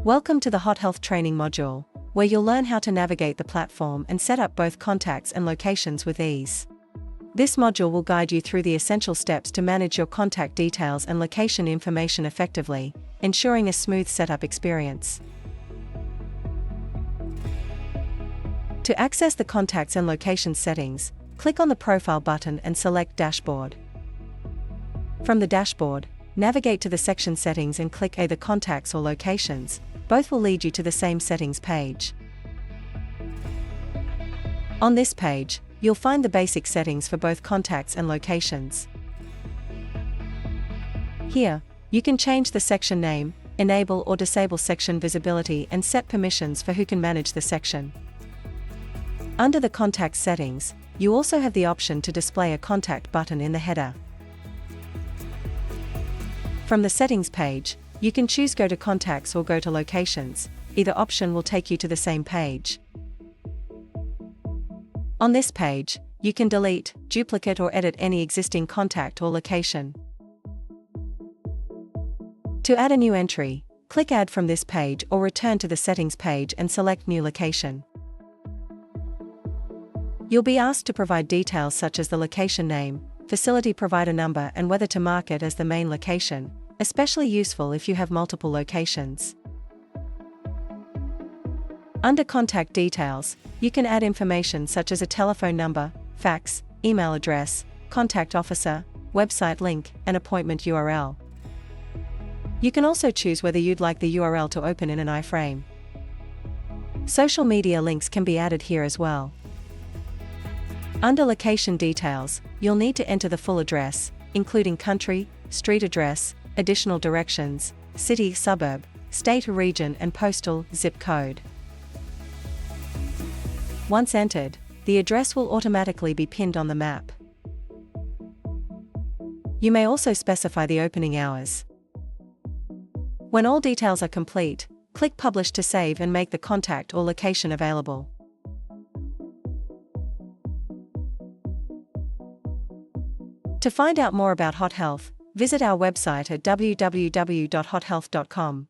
Welcome to the HotHealth training module, where you'll learn how to navigate the platform and set up both contacts and locations with ease. This module will guide you through the essential steps to manage your contact details and location information effectively, ensuring a smooth setup experience. To access the contacts and location settings, click on the Profile button and select Dashboard. From the dashboard, navigate to the section Settings and click either Contacts or Locations. Both will lead you to the same settings page. On this page, you'll find the basic settings for both contacts and locations. Here, you can change the section name, enable or disable section visibility, and set permissions for who can manage the section. Under the Contact settings, you also have the option to display a contact button in the header. From the Settings page, you can choose Go to Contacts or Go to Locations. Either option will take you to the same page. On this page, you can delete, duplicate or edit any existing contact or location. To add a new entry, click Add from this page or return to the Settings page and select New Location. You'll be asked to provide details such as the location name, facility provider number, and whether to mark it as the main location, especially useful if you have multiple locations. Under Contact Details, you can add information such as a telephone number, fax, email address, contact officer, website link, and appointment URL. You can also choose whether you'd like the URL to open in an iframe. Social media links can be added here as well. Under Location Details, you'll need to enter the full address, including country, street address, additional directions, city, suburb, state or region, and postal zip code. Once entered, the address will automatically be pinned on the map. You may also specify the opening hours. When all details are complete, click Publish to save and make the contact or location available. To find out more about HotHealth, visit our website at www.hothealth.com.